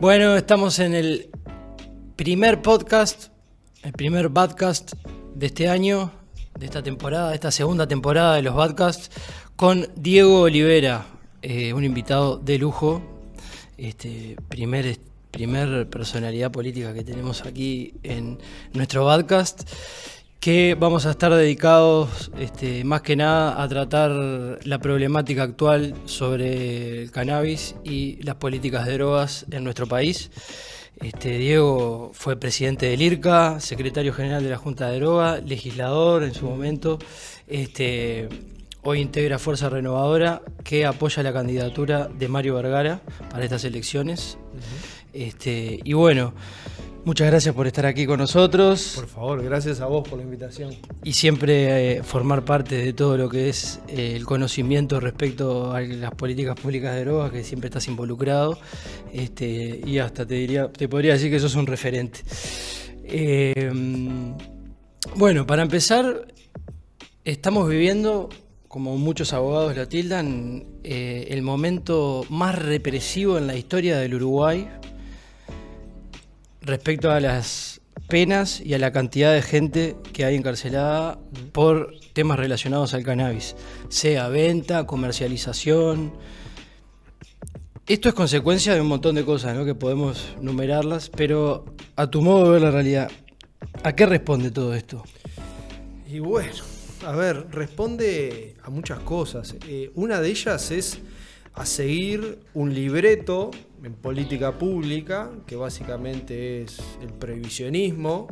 Bueno, estamos en el primer podcast, el primer Badcast de este año, de esta temporada, de esta segunda temporada de los Badcasts, con Diego Olivera, un invitado de lujo, primer personalidad política que tenemos aquí en nuestro Badcast, que vamos a estar dedicados más que nada a tratar la problemática actual sobre el cannabis y las políticas de drogas en nuestro país. Diego fue presidente del IRCA, secretario general de la Junta de Drogas, legislador en su momento. Hoy integra Fuerza Renovadora, que apoya la candidatura de Mario Vergara para estas elecciones. Y bueno, muchas gracias por estar aquí con nosotros. Por favor, gracias a vos por la invitación. Y siempre formar parte de todo lo que es el conocimiento respecto a las políticas públicas de drogas, que siempre estás involucrado. Y hasta te podría decir que sos un referente. Bueno, para empezar, estamos viviendo, como muchos abogados lo tildan, el momento más represivo en la historia del Uruguay respecto a las penas y a la cantidad de gente que hay encarcelada por temas relacionados al cannabis, sea venta, comercialización. Esto es consecuencia de un montón de cosas, ¿no?, que podemos numerarlas, pero a tu modo de ver la realidad, ¿a qué responde todo esto? Y bueno, a ver, responde a muchas cosas. Una de ellas es a seguir un libreto en política pública, que básicamente es el prohibicionismo,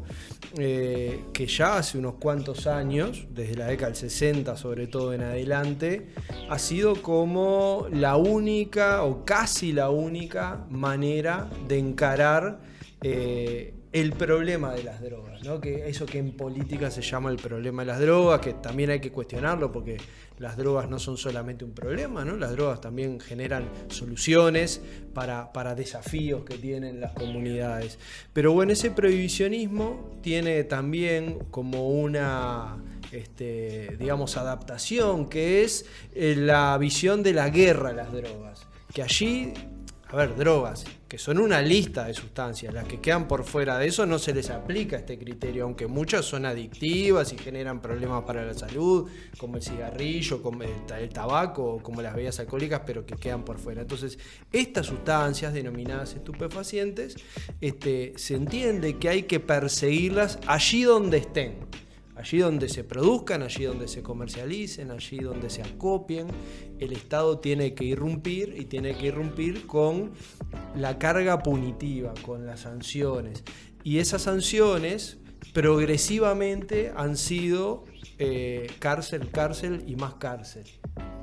que ya hace unos cuantos años, desde la década del 60 sobre todo en adelante, ha sido como la única o casi la única manera de encarar el problema de las drogas, ¿no? Que eso que en política se llama el problema de las drogas, que también hay que cuestionarlo porque las drogas no son solamente un problema, ¿no? Las drogas también generan soluciones para desafíos que tienen las comunidades. Pero bueno, ese prohibicionismo tiene también como una digamos, adaptación, que es la visión de la guerra a las drogas. Que allí, a ver, drogas, que son una lista de sustancias, las que quedan por fuera de eso no se les aplica este criterio, aunque muchas son adictivas y generan problemas para la salud, como el cigarrillo, como el tabaco, como las bebidas alcohólicas, pero que quedan por fuera. Entonces, estas sustancias denominadas estupefacientes, se entiende que hay que perseguirlas allí donde estén. Allí donde se produzcan, allí donde se comercialicen, allí donde se acopien, el Estado tiene que irrumpir y tiene que irrumpir con la carga punitiva, con las sanciones. Y esas sanciones progresivamente han sido cárcel y más cárcel,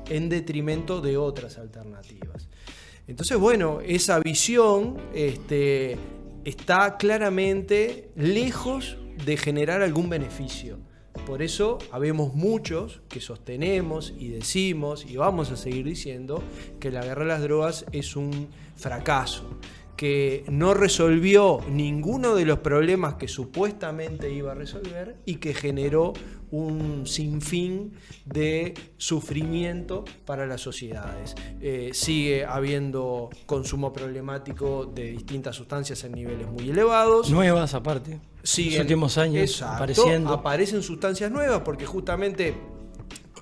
en detrimento de otras alternativas. Entonces, bueno, esa visión está claramente lejos de generar algún beneficio. Por eso habemos muchos que sostenemos y decimos y vamos a seguir diciendo que la guerra a las drogas es un fracaso, que no resolvió ninguno de los problemas que supuestamente iba a resolver y que generó un sinfín de sufrimiento para las sociedades. Sigue habiendo consumo problemático de distintas sustancias en niveles muy elevados. Nuevas aparte. En los últimos años aparecen sustancias nuevas porque justamente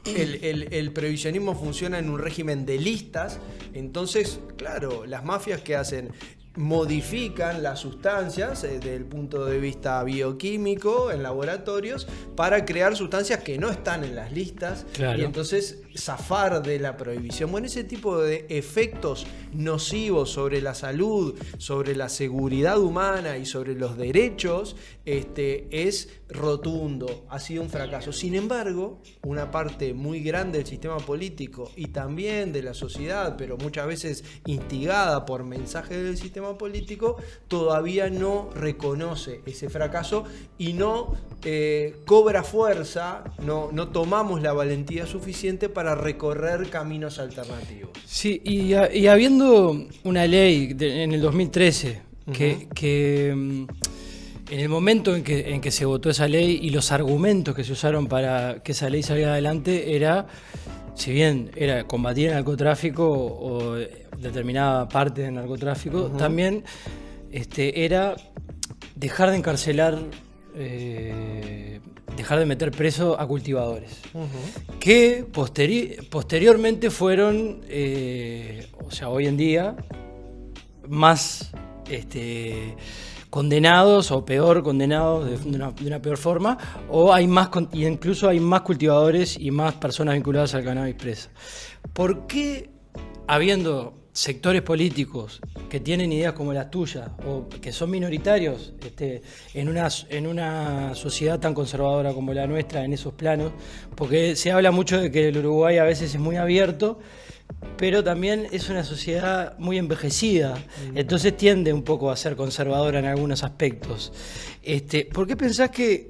el prohibicionismo funciona en un régimen de listas. Entonces, claro, las mafias que hacen modifican las sustancias desde el punto de vista bioquímico en laboratorios para crear sustancias que no están en las listas, claro. Y entonces zafar de la prohibición. Bueno, ese tipo de efectos nocivos sobre la salud, sobre la seguridad humana y sobre los derechos es rotundo, ha sido un fracaso. Sin embargo, una parte muy grande del sistema político y también de la sociedad, pero muchas veces instigada por mensajes del sistema político, todavía no reconoce ese fracaso y no cobra fuerza, no tomamos la valentía suficiente para recorrer caminos alternativos. Sí, y habiendo una ley en el 2013 que en el momento en que se votó esa ley y los argumentos que se usaron para que esa ley saliera adelante era si bien era combatir el narcotráfico o determinada parte del narcotráfico, también era dejar de encarcelar, dejar de meter preso a cultivadores, que posteriormente fueron, o sea, hoy en día, más condenados o peor condenados de una peor forma, o hay más, y incluso hay más cultivadores y más personas vinculadas al cannabis presa. ¿Por qué, habiendo sectores políticos que tienen ideas como las tuyas o que son minoritarios en una sociedad tan conservadora como la nuestra en esos planos? Porque se habla mucho de que el Uruguay a veces es muy abierto, pero también es una sociedad muy envejecida, entonces tiende un poco a ser conservadora en algunos aspectos. ¿Por qué pensás que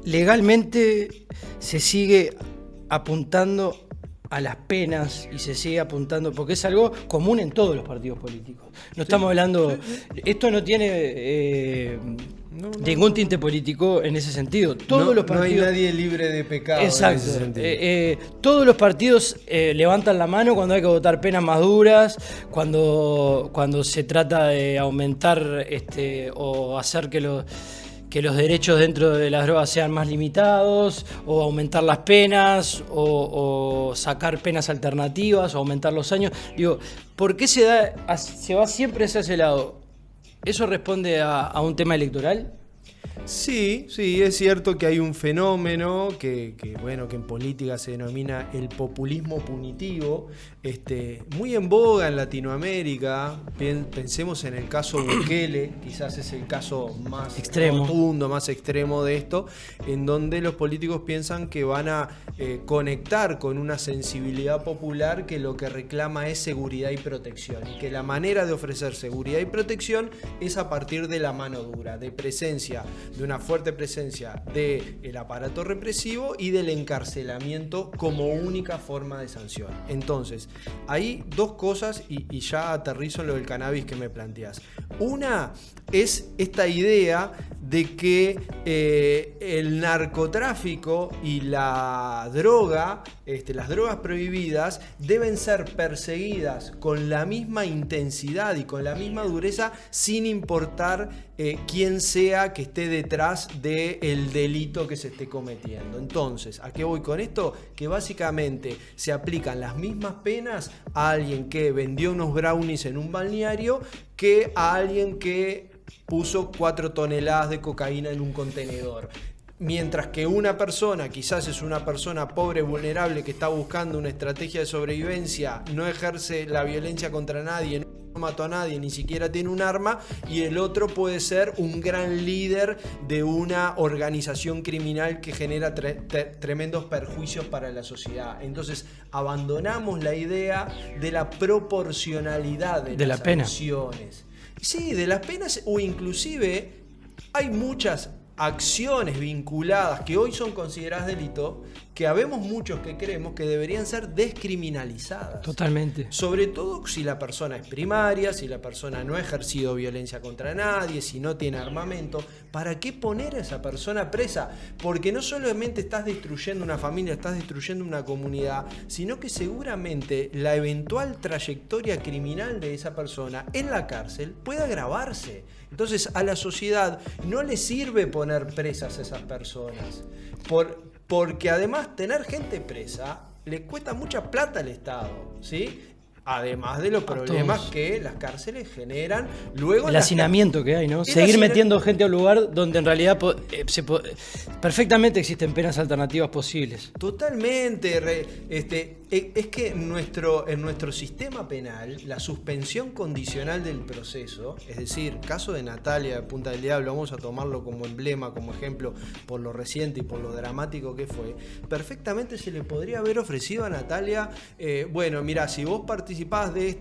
legalmente se sigue apuntando a las penas y se sigue apuntando, porque es algo común en todos los partidos políticos? No estamos hablando, esto no tiene ningún tinte político en ese sentido. Todos los partidos, no hay nadie libre de pecado. Exacto. En ese sentido. Todos los partidos levantan la mano cuando hay que votar penas más duras, cuando se trata de aumentar o hacer que los derechos dentro de las drogas sean más limitados, o aumentar las penas, o sacar penas alternativas, o aumentar los años. Digo, ¿por qué se va siempre hacia ese lado? ¿Eso responde a un tema electoral? Sí, es cierto que hay un fenómeno que en política se denomina el populismo punitivo, muy en boga en Latinoamérica. Pensemos en el caso Bukele, quizás es el caso más rotundo, más extremo de esto, en donde los políticos piensan que van a conectar con una sensibilidad popular que lo que reclama es seguridad y protección, y que la manera de ofrecer seguridad y protección es a partir de la mano dura, de una fuerte presencia del aparato represivo y del encarcelamiento como única forma de sanción. Entonces, hay dos cosas, y ya aterrizo en lo del cannabis que me planteas. Una es esta idea de que el narcotráfico y la droga, las drogas prohibidas, deben ser perseguidas con la misma intensidad y con la misma dureza, sin importar quién sea que esté detrás del delito que se esté cometiendo. Entonces, ¿a qué voy con esto? Que básicamente se aplican las mismas penas a alguien que vendió unos brownies en un balneario que a alguien que puso 4 toneladas de cocaína en un contenedor. Mientras que una persona, quizás es una persona pobre, vulnerable, que está buscando una estrategia de sobrevivencia, no ejerce la violencia contra nadie, no mató a nadie, ni siquiera tiene un arma, y el otro puede ser un gran líder de una organización criminal que genera tremendos perjuicios para la sociedad. Entonces, abandonamos la idea de la proporcionalidad de las sanciones. Sí, de las penas, o inclusive hay muchas acciones vinculadas que hoy son consideradas delito, que habemos muchos que creemos que deberían ser descriminalizadas. Totalmente. Sobre todo si la persona es primaria, si la persona no ha ejercido violencia contra nadie, si no tiene armamento. ¿Para qué poner a esa persona presa? Porque no solamente estás destruyendo una familia, estás destruyendo una comunidad, sino que seguramente la eventual trayectoria criminal de esa persona en la cárcel puede agravarse. Entonces, a la sociedad no le sirve poner presas a esas personas. Porque además tener gente presa le cuesta mucha plata al Estado, ¿sí? Además de los problemas que las cárceles generan luego. El hacinamiento que hay, ¿no? Seguir metiendo gente a un lugar donde en realidad perfectamente existen penas alternativas posibles. Totalmente. Es que en nuestro sistema penal, la suspensión condicional del proceso, es decir, caso de Natalia de Punta del Diablo, vamos a tomarlo como emblema, como ejemplo, por lo reciente y por lo dramático que fue, perfectamente se le podría haber ofrecido a Natalia, bueno, mira, si vos participás de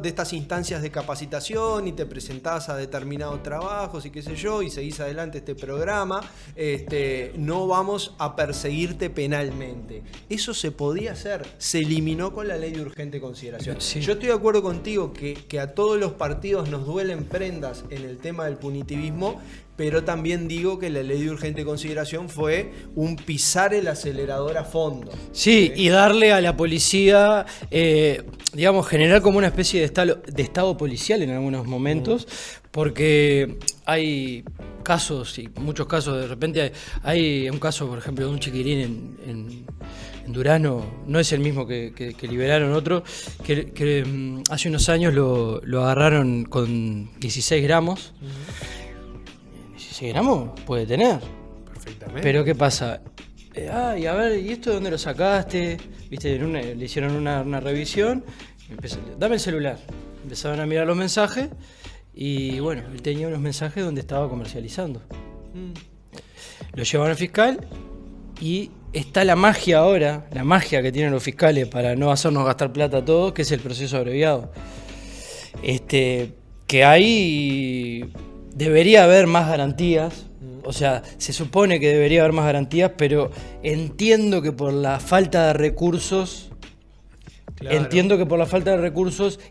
estas instancias de capacitación y te presentás a determinados trabajos y qué sé yo, y seguís adelante este programa, no vamos a perseguirte penalmente. Eso se podía hacer. se eliminó con la ley de urgente consideración. Sí. Yo estoy de acuerdo contigo que a todos los partidos nos duelen prendas en el tema del punitivismo, pero también digo que la ley de urgente consideración fue un pisar el acelerador a fondo. Sí, y darle a la policía, digamos, generar como una especie de estado policial en algunos momentos, porque hay casos, y muchos casos, de repente hay un caso, por ejemplo, de un chiquirín en Durazno, no es el mismo que liberaron otro, que hace unos años lo agarraron con 16 gramos. 16 gramos puede tener. Perfectamente. Pero ¿qué pasa? Y a ver, ¿y esto de dónde lo sacaste? ¿Viste? Le hicieron una revisión. Dame el celular. Empezaron a mirar los mensajes. Y bueno, él tenía unos mensajes donde estaba comercializando. Lo llevaron al fiscal. Y está la magia ahora, la magia que tienen los fiscales para no hacernos gastar plata a todos, que es el proceso abreviado. Que ahí debería haber más garantías. O sea, se supone que debería haber más garantías, pero entiendo que por la falta de recursos, Claro.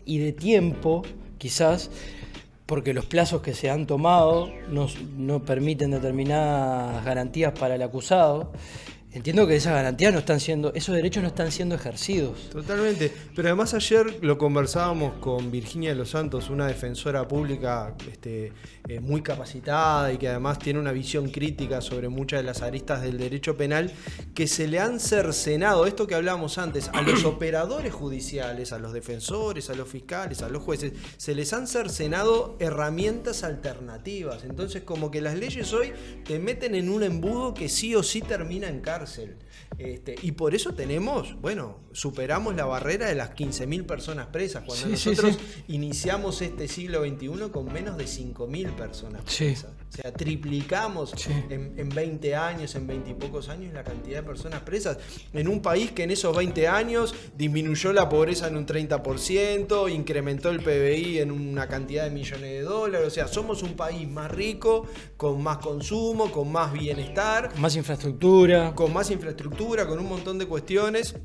Y de tiempo, quizás, porque los plazos que se han tomado no permiten determinadas garantías para el acusado. Entiendo que esas garantías esos derechos no están siendo ejercidos. Totalmente, pero además ayer lo conversábamos con Virginia de los Santos, una defensora pública muy capacitada y que además tiene una visión crítica sobre muchas de las aristas del derecho penal, que se le han cercenado, esto que hablábamos antes, a los operadores judiciales, a los defensores, a los fiscales, a los jueces, se les han cercenado herramientas alternativas. Entonces como que las leyes hoy te meten en un embudo que sí o sí termina en cárcel. Y por eso superamos la barrera de las 15.000 personas presas, cuando nosotros iniciamos este siglo XXI con menos de 5.000 personas presas. O sea, triplicamos en 20 años, en 20 y pocos años, la cantidad de personas presas, en un país que en esos 20 años disminuyó la pobreza en un 30%, incrementó el PBI en una cantidad de millones de dólares. O sea, somos un país más rico, con más consumo, con más bienestar, Con más infraestructura. Con un montón de cuestiones,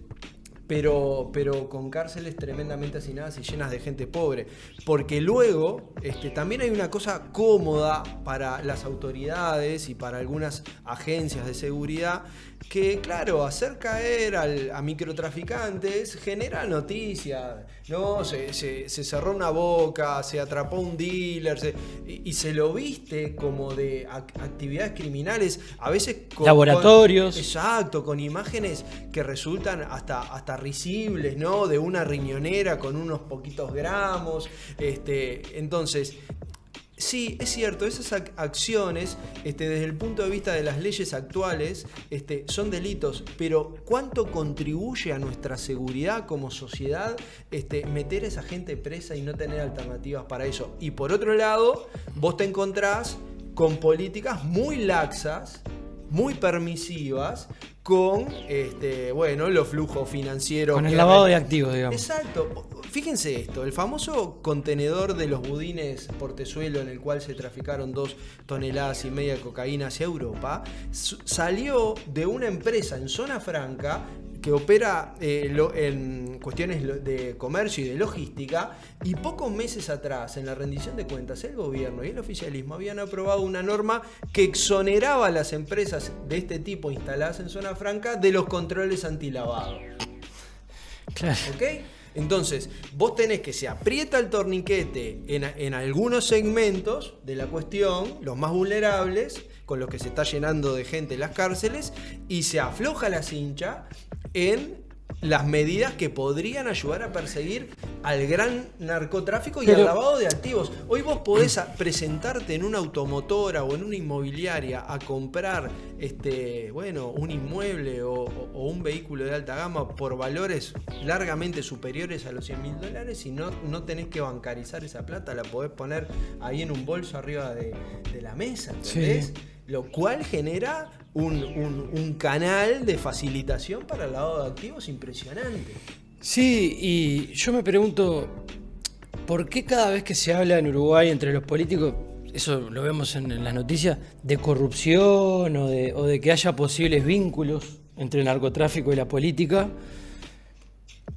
pero con cárceles tremendamente hacinadas y llenas de gente pobre. Porque luego también hay una cosa cómoda para las autoridades y para algunas agencias de seguridad, que claro, hacer caer a microtraficantes genera noticias, ¿no? Se cerró una boca, se atrapó un dealer, y se lo viste como de actividades criminales, a veces laboratorios. Exacto, con imágenes que resultan hasta risibles, ¿no? De una riñonera con unos poquitos gramos. Entonces, sí, es cierto, esas acciones, desde el punto de vista de las leyes actuales, son delitos, pero ¿cuánto contribuye a nuestra seguridad como sociedad meter a esa gente presa y no tener alternativas para eso? Y por otro lado, vos te encontrás con políticas muy laxas, muy permisivas, con los flujos financieros. Con el lavado de activos, digamos. Exacto. Fíjense esto, el famoso contenedor de los budines Portezuelo, en el cual se traficaron 2,5 toneladas de cocaína hacia Europa, salió de una empresa en Zona Franca que opera en cuestiones de comercio y de logística, y pocos meses atrás, en la rendición de cuentas, el gobierno y el oficialismo habían aprobado una norma que exoneraba a las empresas de este tipo instaladas en Zona Franca de los controles antilavado. Claro. ¿Ok? Entonces, vos tenés que se aprieta el torniquete en algunos segmentos de la cuestión, los más vulnerables, con los que se está llenando de gente en las cárceles, y se afloja la cincha en las medidas que podrían ayudar a perseguir al gran narcotráfico y al lavado de activos. Hoy vos podés presentarte en una automotora o en una inmobiliaria a comprar un inmueble o un vehículo de alta gama por valores largamente superiores a los $100.000, y no tenés que bancarizar esa plata, la podés poner ahí en un bolso arriba de la mesa, ¿entendés? Sí. Lo cual genera un canal de facilitación para el lavado de activos impresionante. Sí, y yo me pregunto, ¿por qué cada vez que se habla en Uruguay entre los políticos, eso lo vemos en las noticias, de corrupción o de que haya posibles vínculos entre el narcotráfico y la política,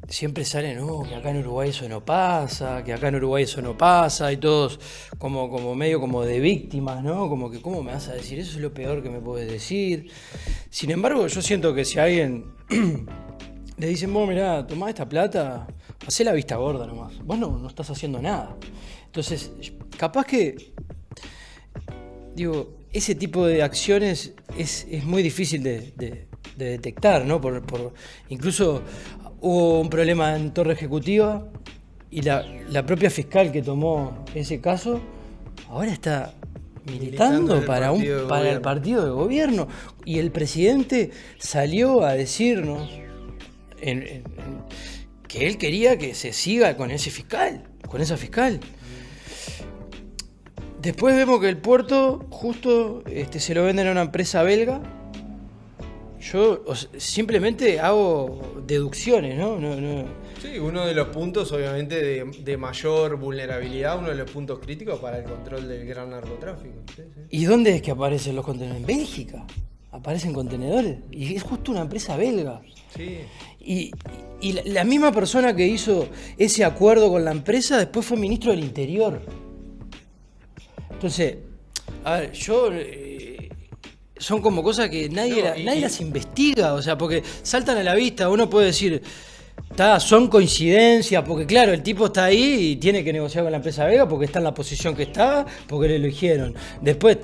siempre sale, no, que acá en Uruguay eso no pasa, que acá en Uruguay eso no pasa, y todos como medio como de víctimas, ¿no? Como que, ¿cómo me vas a decir? Eso es lo peor que me puedes decir. Sin embargo, yo siento que si a alguien le dicen, vos mirá, tomá esta plata, hacé la vista gorda nomás, vos no estás haciendo nada. Entonces, capaz que, digo, ese tipo de acciones es muy difícil de detectar, ¿no? Incluso hubo un problema en Torre Ejecutiva y la propia fiscal que tomó ese caso ahora está militando para el partido de gobierno. Y el presidente salió a decirnos que él quería que se siga con ese fiscal, con esa fiscal. Después vemos que el puerto justo se lo venden a una empresa belga. Yo simplemente hago deducciones, ¿no? Sí, uno de los puntos, obviamente, de mayor vulnerabilidad, uno de los puntos críticos para el control del gran narcotráfico. Sí. ¿Y dónde es que aparecen los contenedores? En Bélgica. Aparecen contenedores. Y es justo una empresa belga. Sí. Y la misma persona que hizo ese acuerdo con la empresa después fue ministro del Interior. Entonces, a ver, son como cosas que nadie las investiga, o sea, porque saltan a la vista. Uno puede decir, son coincidencias, porque claro, el tipo está ahí y tiene que negociar con la empresa belga porque está en la posición que está, porque le eligieron. Después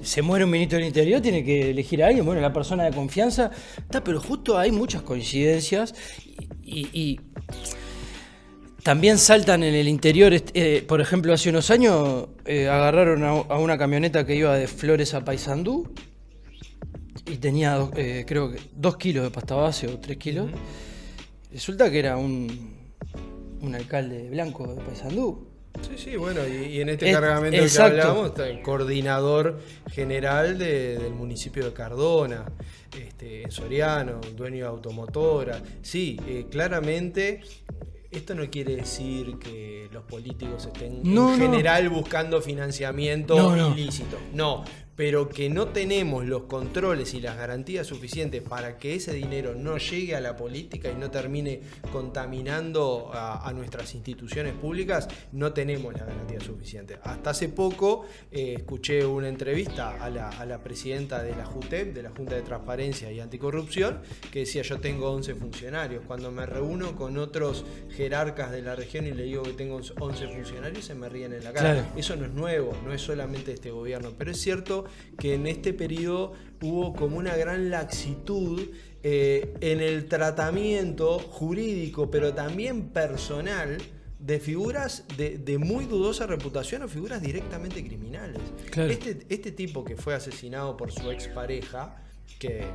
se muere un ministro del Interior, tiene que elegir a alguien, bueno, la persona de confianza, pero justo hay muchas coincidencias y también saltan en el interior. Por ejemplo, hace unos años agarraron a una camioneta que iba de Flores a Paysandú y tenía creo que 2 kilos de pasta base o 3 kilos. Resulta que era un alcalde blanco de Paysandú. Sí, bueno, y en este cargamento que hablamos está el coordinador general del municipio de Cardona, en Soriano, dueño de automotora. Sí, claramente esto no quiere decir que los políticos estén en general buscando financiamiento ilícito. No. Pero que no tenemos los controles y las garantías suficientes para que ese dinero no llegue a la política y no termine contaminando a nuestras instituciones públicas, no tenemos la garantía suficiente. Hasta hace poco escuché una entrevista a la presidenta de la JUTEP, de la Junta de Transparencia y Anticorrupción, que decía: yo tengo 11 funcionarios. Cuando me reúno con otros jerarcas de la región y le digo que tengo 11 funcionarios, se me ríen en la cara. Claro. Eso no es nuevo, no es solamente este gobierno, pero es cierto que en este periodo hubo como una gran laxitud en el tratamiento jurídico, pero también personal, de figuras de muy dudosa reputación o figuras directamente criminales. Claro. Este tipo que fue asesinado por su expareja, que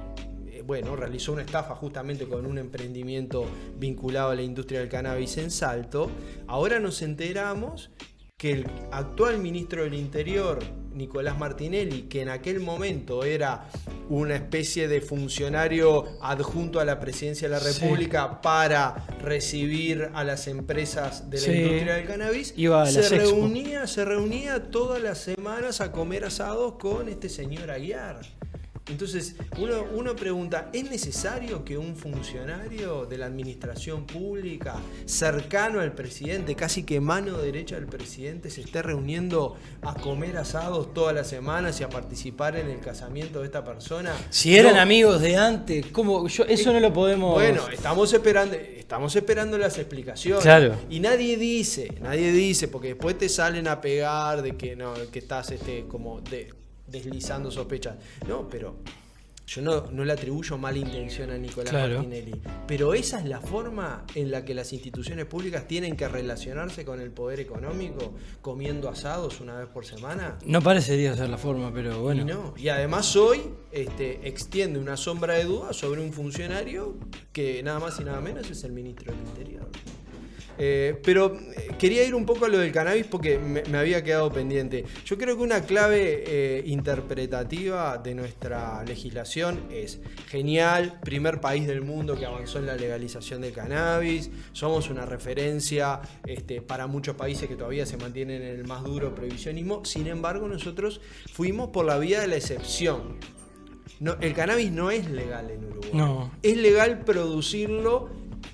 realizó una estafa justamente con un emprendimiento vinculado a la industria del cannabis en Salto, ahora nos enteramos que el actual ministro del Interior, Nicolás Martinelli, que en aquel momento era una especie de funcionario adjunto a la presidencia de la República para recibir a las empresas de la industria del cannabis, se reunía todas las semanas a comer asados con este señor Aguiar. Entonces uno pregunta, ¿es necesario que un funcionario de la administración pública, cercano al presidente, casi que mano derecha del presidente, se esté reuniendo a comer asados todas las semanas y a participar en el casamiento de esta persona? Si eran amigos de antes, ¿cómo? Eso no lo podemos... Bueno, estamos esperando las explicaciones. Claro. Y nadie dice, porque después te salen a pegar de que no, que estás como deslizando sospechas. No, pero yo no le atribuyo mala intención a Nicolás Martinelli. Pero esa es la forma en la que las instituciones públicas tienen que relacionarse con el poder económico, comiendo asados una vez por semana. No parecería ser la forma, pero bueno. Y además hoy extiende una sombra de duda sobre un funcionario que nada más y nada menos es el ministro del Interior. Pero quería ir un poco a lo del cannabis porque me había quedado pendiente. Yo creo que una clave interpretativa de nuestra legislación es: genial, primer país del mundo que avanzó en la legalización del cannabis, somos una referencia para muchos países que todavía se mantienen en el más duro prohibicionismo. Sin embargo, nosotros fuimos por la vía de la excepción. No, el cannabis no es legal en Uruguay. No. Es legal producirlo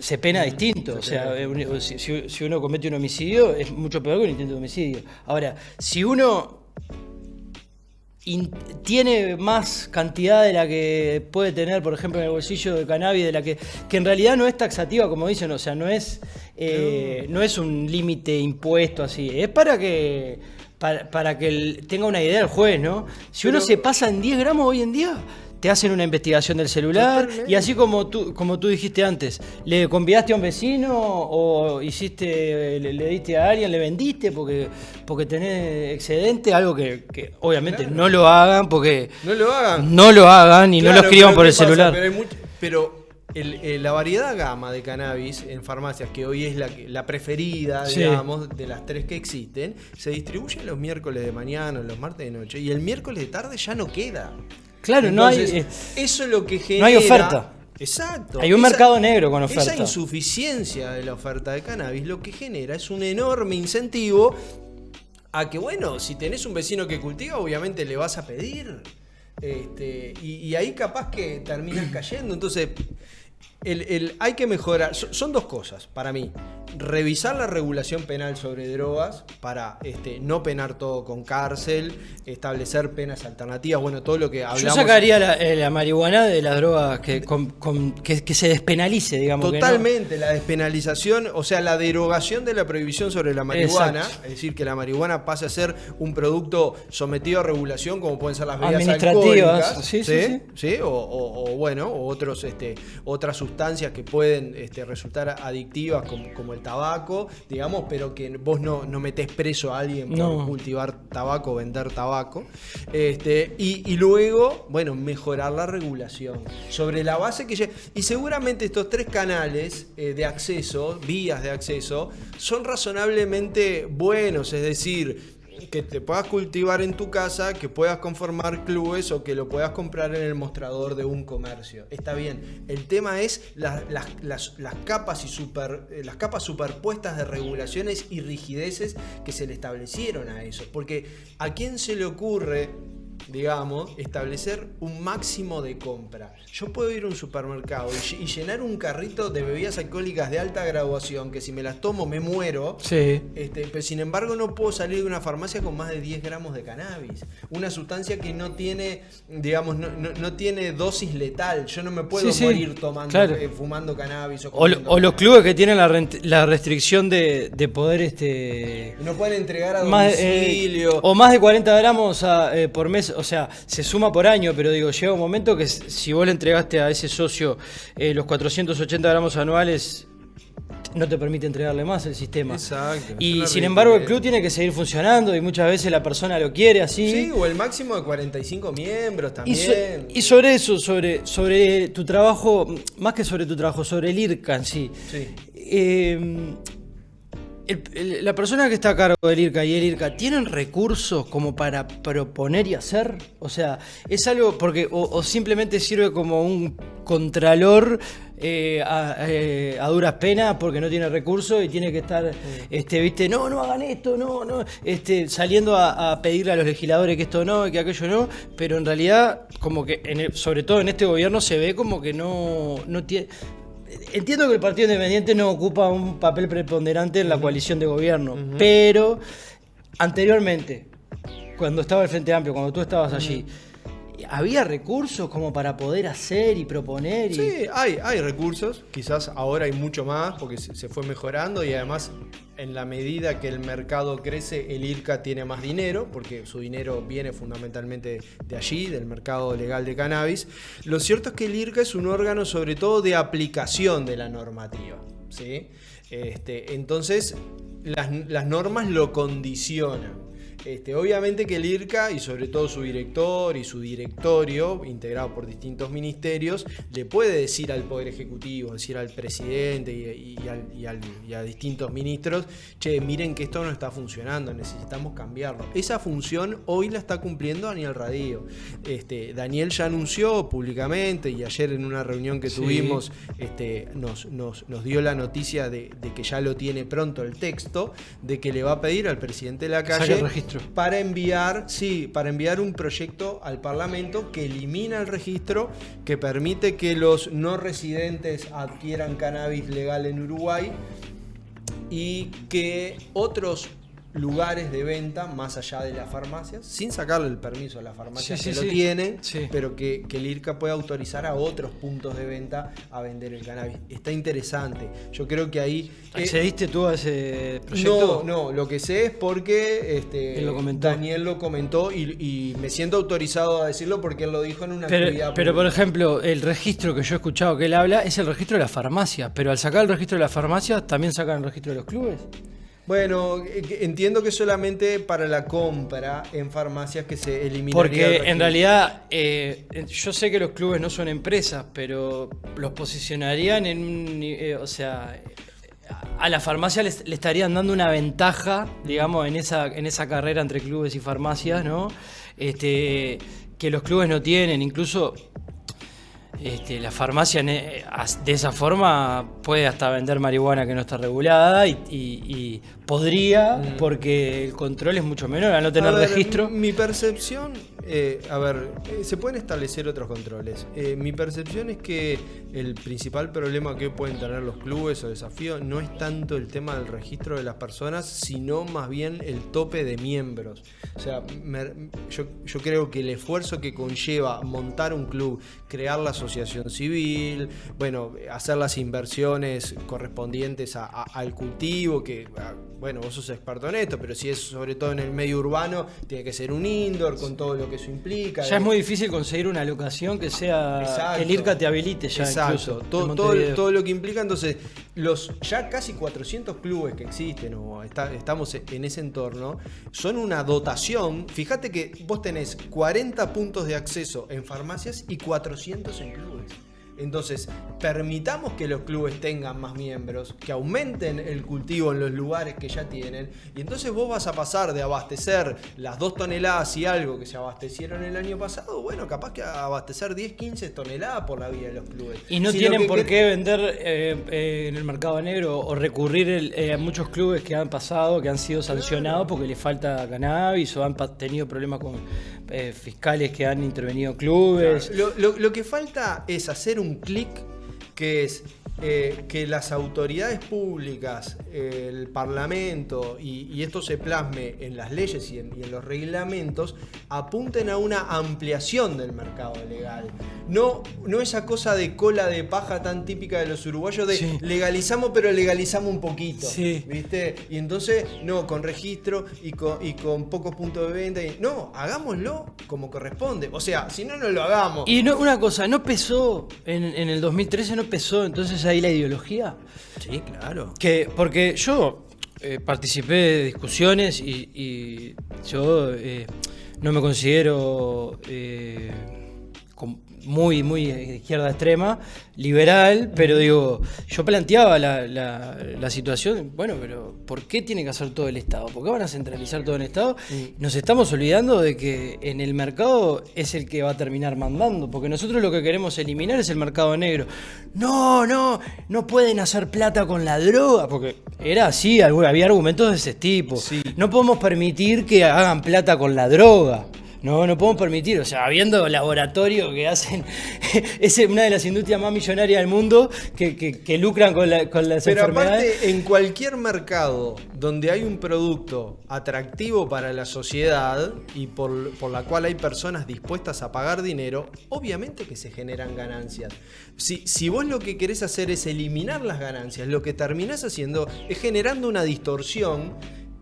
Se pena distinto. O sea, si uno comete un homicidio, es mucho peor que un intento de homicidio. Ahora, si uno tiene más cantidad de la que puede tener, por ejemplo, en el bolsillo de cannabis, de la que en realidad no es taxativa, como dicen, o sea, no es un límite impuesto así, es para que tenga una idea el juez, ¿no? Si uno se pasa en 10 gramos hoy en día, te hacen una investigación del celular. Totalmente. Y así como tú dijiste antes, ¿le convidaste a un vecino o le diste a alguien, le vendiste porque tenés excedente? Algo que obviamente no lo hagan porque... No lo hagan y no lo escriban por el celular. Pero la variedad gama de cannabis en farmacias, que hoy es la preferida, digamos, de las 3 que existen, se distribuye los miércoles de mañana, los martes de noche, y el miércoles de tarde ya no queda. Claro, entonces, eso es lo que genera... No hay oferta. Exacto. Hay un mercado negro con oferta. Esa insuficiencia de la oferta de cannabis lo que genera es un enorme incentivo a que, bueno, si tenés un vecino que cultiva, obviamente le vas a pedir. Y ahí capaz que terminas cayendo. Entonces, hay que mejorar. Son 2 cosas para mí. Revisar la regulación penal sobre drogas para no penar todo con cárcel, establecer penas alternativas, bueno, todo lo que hablamos. Yo sacaría la marihuana de las drogas, que se despenalice, digamos. Totalmente, la despenalización, o sea, la derogación de la prohibición sobre la marihuana. Exacto. Es decir, que la marihuana pase a ser un producto sometido a regulación, como pueden ser las bebidas alcohólicas. Sí. O otras sustancias que pueden por adictivas, como el tabaco, digamos, pero que vos no metés preso a alguien por cultivar tabaco o vender tabaco. Y luego, bueno, mejorar la regulación sobre la base y seguramente estos 3 canales de acceso, vías de acceso, son razonablemente buenos, es decir, que te puedas cultivar en tu casa, que puedas conformar clubes o que lo puedas comprar en el mostrador de un comercio. Está bien. El tema es las capas superpuestas de regulaciones y rigideces que se le establecieron a eso. Porque ¿a quién se le ocurre, digamos, establecer un máximo de compra? Yo puedo ir a un supermercado y llenar un carrito de bebidas alcohólicas de alta graduación, que si me las tomo me muero. Sí. Pero sin embargo no puedo salir de una farmacia con más de 10 gramos de cannabis. Una sustancia que no tiene, digamos, no tiene dosis letal. Yo no me puedo morir tomando, fumando cannabis. O los clubes que tienen la restricción de poder... No pueden entregar a domicilio. O más de 40 gramos por mes. O sea, se suma por año, pero digo, llega un momento que si vos le entregaste a ese socio los 480 gramos anuales, no te permite entregarle más el sistema. Exacto. Y sin embargo el club tiene que seguir funcionando y muchas veces la persona lo quiere así. Sí, o el máximo de 45 miembros también. Y sobre eso, sobre tu trabajo, más que sobre tu trabajo, sobre el IRCA en sí. La persona que está a cargo del IRCA y el IRCA, ¿tienen recursos como para proponer y hacer? O sea, es algo porque o simplemente sirve como un contralor a duras penas porque no tiene recursos y tiene que estar, no hagan esto, saliendo a pedirle a los legisladores que esto no y que aquello no, pero en realidad como que sobre todo en este gobierno se ve como que no tiene... Entiendo que el Partido Independiente no ocupa un papel preponderante en la coalición de gobierno, pero anteriormente, cuando estaba el Frente Amplio, cuando tú estabas allí, ¿había recursos como para poder hacer y proponer? Sí, hay recursos, quizás ahora hay mucho más porque se fue mejorando y además en la medida que el mercado crece, el IRCA tiene más dinero, porque su dinero viene fundamentalmente de allí, del mercado legal de cannabis. Lo cierto es que el IRCA es un órgano sobre todo de aplicación de la normativa, ¿sí? Entonces, las normas lo condicionan. Obviamente que el IRCA y sobre todo su director y su directorio, integrado por distintos ministerios, le puede decir al Poder Ejecutivo, decir al presidente y a distintos ministros, che, miren que esto no está funcionando, necesitamos cambiarlo. Esa función hoy la está cumpliendo Daniel Radío. Daniel ya anunció públicamente y ayer en una reunión que tuvimos nos dio la noticia de que ya lo tiene pronto el texto, de que le va a pedir al presidente de la calle registro. Para enviar un proyecto al Parlamento que elimina el registro, que permite que los no residentes adquieran cannabis legal en Uruguay y que otros lugares de venta más allá de las farmacias, sin sacarle el permiso a las farmacias lo tienen, pero que el IRCA pueda autorizar a otros puntos de venta a vender el cannabis. Está interesante. Yo creo que ahí... ¿Accediste tú a ese proyecto? No, lo que sé es porque Daniel lo comentó y me siento autorizado a decirlo porque él lo dijo en una actividad pero por ejemplo, el registro que yo he escuchado que él habla es el registro de las farmacias, pero al sacar el registro de las farmacias, ¿también sacan el registro de los clubes? Bueno, entiendo que solamente para la compra en farmacias que se eliminaría. Porque en realidad yo sé que los clubes no son empresas, pero los posicionarían en un... o sea, a la farmacia le estarían dando una ventaja, digamos, en esa carrera entre clubes y farmacias, ¿no? Que los clubes no tienen. Incluso la farmacia de esa forma puede hasta vender marihuana que no está regulada y podría, porque el control es mucho menor al no tener registro. Mi percepción, se pueden establecer otros controles. Mi percepción es que el principal problema que pueden tener los clubes o desafío no es tanto el tema del registro de las personas, sino más bien el tope de miembros. O sea, yo creo que el esfuerzo que conlleva montar un club, crear la asociación civil, bueno, hacer las inversiones correspondientes al cultivo, que bueno, vos sos experto en esto, pero si es sobre todo en el medio urbano, tiene que ser un indoor con todo lo que eso implica. Ya es muy difícil conseguir una locación que sea... Exacto. Que el IRCA te habilite ya. Exacto. Incluso. Todo lo que implica. Entonces, los ya casi 400 clubes que existen, o estamos en ese entorno, son una dotación. Fíjate que vos tenés 40 puntos de acceso en farmacias y 400 en clubes. Entonces, permitamos que los clubes tengan más miembros, que aumenten el cultivo en los lugares que ya tienen, y entonces vos vas a pasar de abastecer las 2 toneladas y algo que se abastecieron el año pasado, bueno, capaz que a abastecer 10, 15 toneladas por la vía de los clubes. Y no tienen por qué vender en el mercado negro o recurrir a muchos clubes que han pasado, que han sido sancionados porque les falta cannabis o han tenido problemas con fiscales que han intervenido clubes. Claro. Lo que falta es hacer un clic, que es que las autoridades públicas, el Parlamento y esto se plasme en las leyes y en los reglamentos, apunten a una ampliación del mercado legal. No esa cosa de cola de paja tan típica de los uruguayos de legalizamos, pero legalizamos un poquito, ¿viste? Y entonces, no, con registro y con pocos puntos de venta. No, hagámoslo como corresponde. O sea, si no, no lo hagamos. Y no, una cosa, ¿no pesó en el 2013, no pesó entonces ahí la ideología? Sí, claro. Porque yo participé de discusiones y yo no me considero muy de izquierda extrema, liberal, pero digo, yo planteaba la situación, bueno, pero ¿por qué tiene que hacer todo el Estado? ¿Por qué van a centralizar todo el Estado? Nos estamos olvidando de que en el mercado es el que va a terminar mandando, porque nosotros lo que queremos eliminar es el mercado negro. No pueden hacer plata con la droga, porque era así, había argumentos de ese tipo. Sí. No podemos permitir que hagan plata con la droga. No podemos permitir, o sea, habiendo laboratorios que hacen, es una de las industrias más millonarias del mundo que lucran con las enfermedades. Pero aparte, en cualquier mercado donde hay un producto atractivo para la sociedad y por la cual hay personas dispuestas a pagar dinero, obviamente que se generan ganancias. Si vos lo que querés hacer es eliminar las ganancias, lo que terminás haciendo es generando una distorsión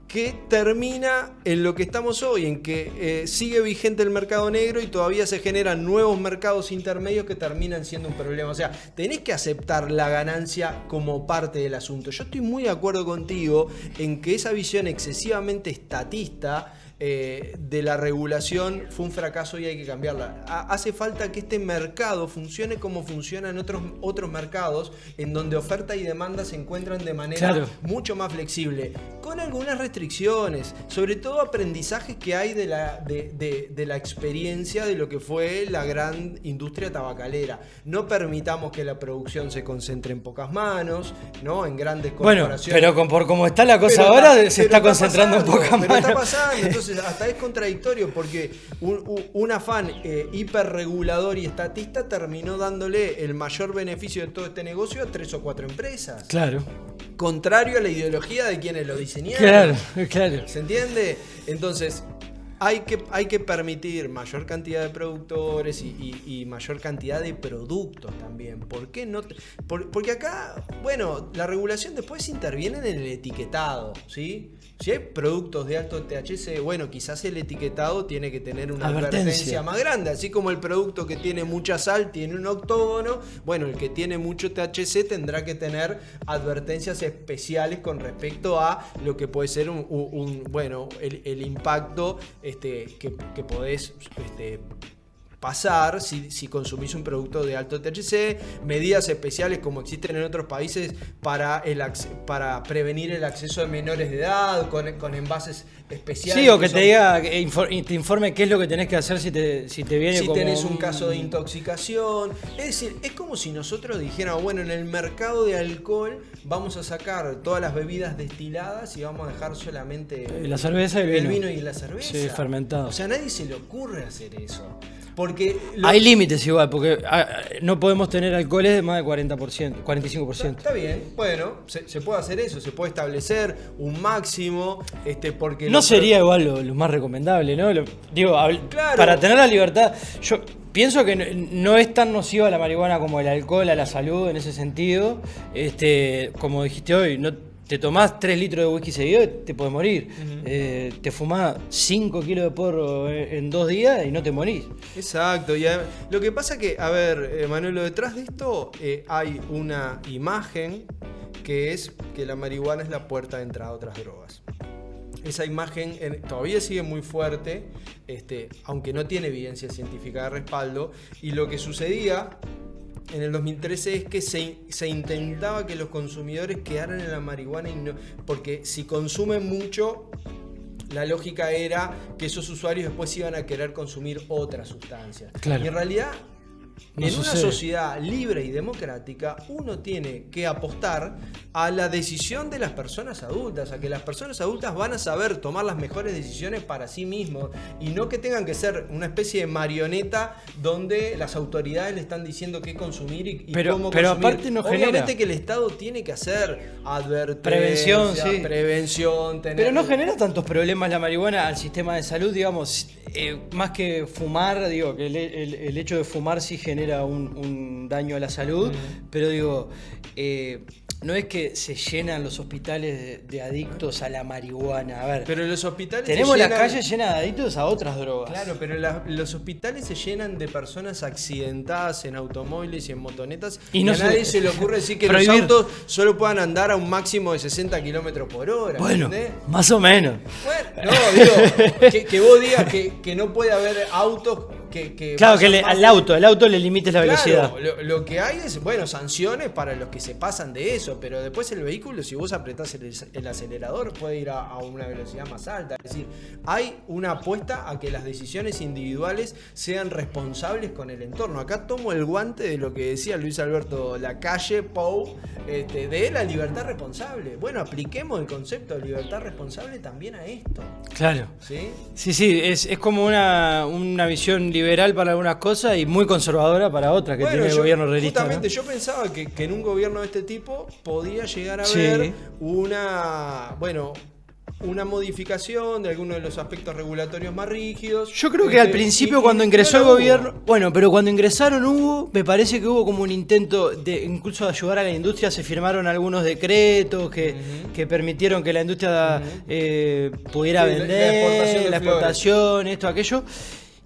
que termina en lo que estamos hoy, en que sigue vigente el mercado negro y todavía se generan nuevos mercados intermedios que terminan siendo un problema. O sea, tenés que aceptar la ganancia como parte del asunto. Yo estoy muy de acuerdo contigo en que esa visión excesivamente estatista de la regulación fue un fracaso y hay que cambiarla. Hace falta que este mercado funcione como funciona en otros mercados, en donde oferta y demanda se encuentran de manera mucho más flexible, con algunas restricciones, sobre todo aprendizajes que hay de la experiencia de lo que fue la gran industria tabacalera. No permitamos que la producción se concentre en pocas manos, ¿no? En grandes corporaciones. Bueno, pero por como está la cosa ahora, se está concentrando en pocas manos. Pero está pasando. Entonces, Entonces hasta es contradictorio porque un afán hiperregulador y estatista terminó dándole el mayor beneficio de todo este negocio a 3 o 4 empresas. Claro. Contrario a la ideología de quienes lo diseñaron. Claro. ¿Se entiende? Entonces, hay que permitir mayor cantidad de productores y mayor cantidad de productos también. ¿Por qué no? Porque acá, bueno, la regulación después interviene en el etiquetado, ¿sí? Si hay productos de alto THC, bueno, quizás el etiquetado tiene que tener una advertencia más grande. Así como el producto que tiene mucha sal tiene un octógono, bueno, el que tiene mucho THC tendrá que tener advertencias especiales con respecto a lo que puede ser el impacto que podés pasar si consumís un producto de alto THC, medidas especiales como existen en otros países para prevenir el acceso de menores de edad con envases especiales. Sí, o que te diga, te informe qué es lo que tenés que hacer si te viene si como tenés un caso de intoxicación. Es decir, es como si nosotros dijéramos, bueno, en el mercado de alcohol vamos a sacar todas las bebidas destiladas y vamos a dejar solamente la cerveza y el vino y la cerveza. Sí, fermentado. O sea, a nadie se le ocurre hacer eso. Porque hay límites igual, porque no podemos tener alcoholes de más de 40%, 45%. Está bien, bueno, se puede hacer eso, se puede establecer un máximo, porque no sería igual lo más recomendable, ¿no? Claro. Para tener la libertad, yo pienso que no es tan nociva la marihuana como el alcohol a la salud en ese sentido. Como dijiste hoy, no te tomás 3 litros de whisky seguido y te podés morir. Uh-huh. Te fumás 5 kilos de porro en 2 días y no te morís. Exacto. Y lo que pasa que, a ver, Manuelo, detrás de esto hay una imagen que es que la marihuana es la puerta de entrada a otras drogas. Esa imagen todavía sigue muy fuerte, aunque no tiene evidencia científica de respaldo. Y lo que sucedía en el 2013 es que se intentaba que los consumidores quedaran en la marihuana porque si consumen mucho, la lógica era que esos usuarios después iban a querer consumir otras sustancias. Claro. Y en realidad, no en sucede. Una sociedad libre y democrática, uno tiene que apostar a la decisión de las personas adultas, a que las personas adultas van a saber tomar las mejores decisiones para sí mismos y no que tengan que ser una especie de marioneta donde las autoridades le están diciendo qué consumir y cómo consumir. Pero aparte no Obviamente genera. que el Estado tiene que hacer prevención, sí. Prevención, pero no genera tantos problemas la marihuana al sistema de salud, digamos, más que fumar, digo, que el hecho de fumar sí genera un daño a la salud, pero digo, no es que se llenan los hospitales de adictos a la marihuana. A ver, pero los hospitales tenemos las calles llenas de adictos a otras drogas. Claro, pero los hospitales se llenan de personas accidentadas en automóviles y en motonetas y a nadie se le ocurre decir que los autos solo puedan andar a un máximo de 60 kilómetros por hora. Bueno, ¿entendés? Más o menos. Bueno, no, digo, que vos digas que no puede haber autos que claro, que al auto le limites la velocidad. Claro, lo que hay es, sanciones para los que se pasan de eso, pero después el vehículo, si vos apretás el acelerador, puede ir a una velocidad más alta. Es decir, hay una apuesta a que las decisiones individuales sean responsables con el entorno. Acá tomo el guante de lo que decía Luis Alberto Lacalle Pou, de la libertad responsable. Bueno, apliquemos el concepto de libertad responsable también a esto. Claro. Sí, es como una visión liberal para algunas cosas y muy conservadora para otras que tiene el gobierno realista. Justamente, ¿no? yo pensaba que en un gobierno de este tipo podía llegar a haber una modificación de algunos de los aspectos regulatorios más rígidos. Yo creo que al principio cuando ingresó el gobierno, pero cuando ingresaron me parece que hubo como un intento de incluso de ayudar a la industria, se firmaron algunos decretos que permitieron que la industria pudiera vender, la exportación, esto, aquello.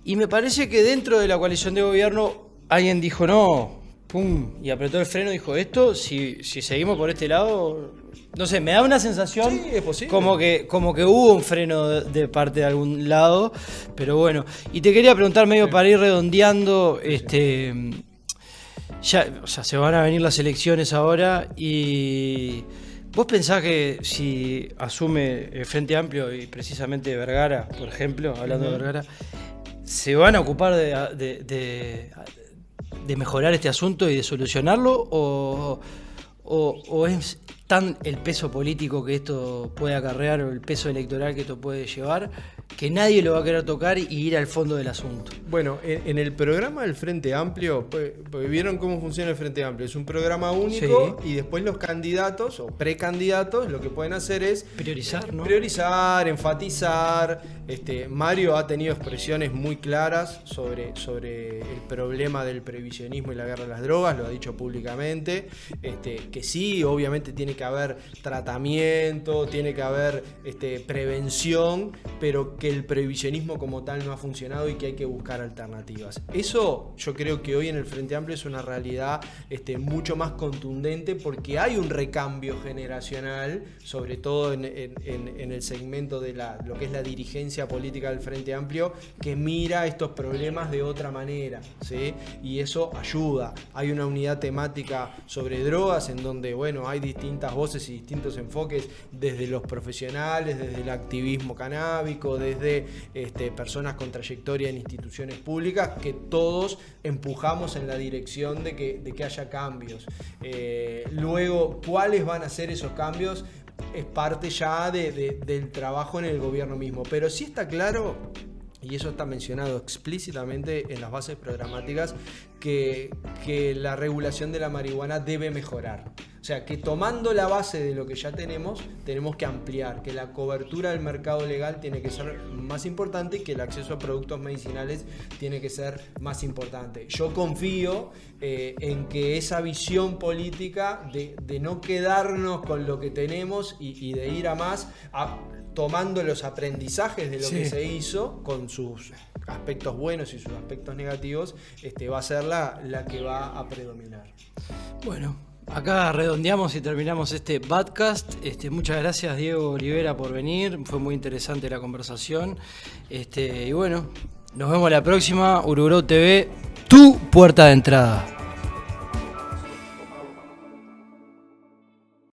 Y me parece que dentro de la coalición de gobierno alguien dijo no, pum, y apretó el freno y dijo esto, si seguimos por este lado, no sé, me da una sensación como que hubo un freno de parte de algún lado, pero bueno. Y te quería preguntar medio para ir redondeando, ya, o sea, se van a venir las elecciones ahora y ¿vos pensás que si asume el Frente Amplio y precisamente Vergara, por ejemplo, hablando de Vergara, se van a ocupar de mejorar este asunto y de solucionarlo o es tan el peso político que esto puede acarrear o el peso electoral que esto puede llevar que nadie lo va a querer tocar y ir al fondo del asunto. Bueno, en el programa del Frente Amplio, pues vieron cómo funciona el Frente Amplio. Es un programa único y después los candidatos o precandidatos lo que pueden hacer es priorizar, ¿no? Priorizar, enfatizar. Mario ha tenido expresiones muy claras sobre el problema del previsionismo y la guerra a las drogas, lo ha dicho públicamente. Que sí, obviamente tiene que haber tratamiento, tiene que haber prevención, pero que el previsionismo como tal no ha funcionado y que hay que buscar alternativas. Eso yo creo que hoy en el Frente Amplio es una realidad mucho más contundente, porque hay un recambio generacional, sobre todo en el segmento de lo que es la dirigencia política del Frente Amplio, que mira estos problemas de otra manera, ¿sí? Y eso ayuda. Hay una unidad temática sobre drogas en donde, bueno, hay distintas voces y distintos enfoques, desde los profesionales, desde el activismo canábico, desde personas con trayectoria en instituciones públicas, que todos empujamos en la dirección de que haya cambios. Luego, ¿cuáles van a ser esos cambios? Es parte ya del trabajo en el gobierno mismo. Pero sí está claro, y eso está mencionado explícitamente en las bases programáticas, que la regulación de la marihuana debe mejorar. O sea, que tomando la base de lo que ya tenemos que ampliar, que la cobertura del mercado legal tiene que ser más importante y que el acceso a productos medicinales tiene que ser más importante. Yo confío en que esa visión política de no quedarnos con lo que tenemos y de ir a más, tomando los aprendizajes de lo que se hizo, con sus aspectos buenos y sus aspectos negativos, va a ser la que va a predominar. Bueno, acá redondeamos y terminamos este podcast. Muchas gracias, Diego Olivera, por venir. Fue muy interesante la conversación. Y bueno, nos vemos la próxima. Uruguay TV, tu puerta de entrada.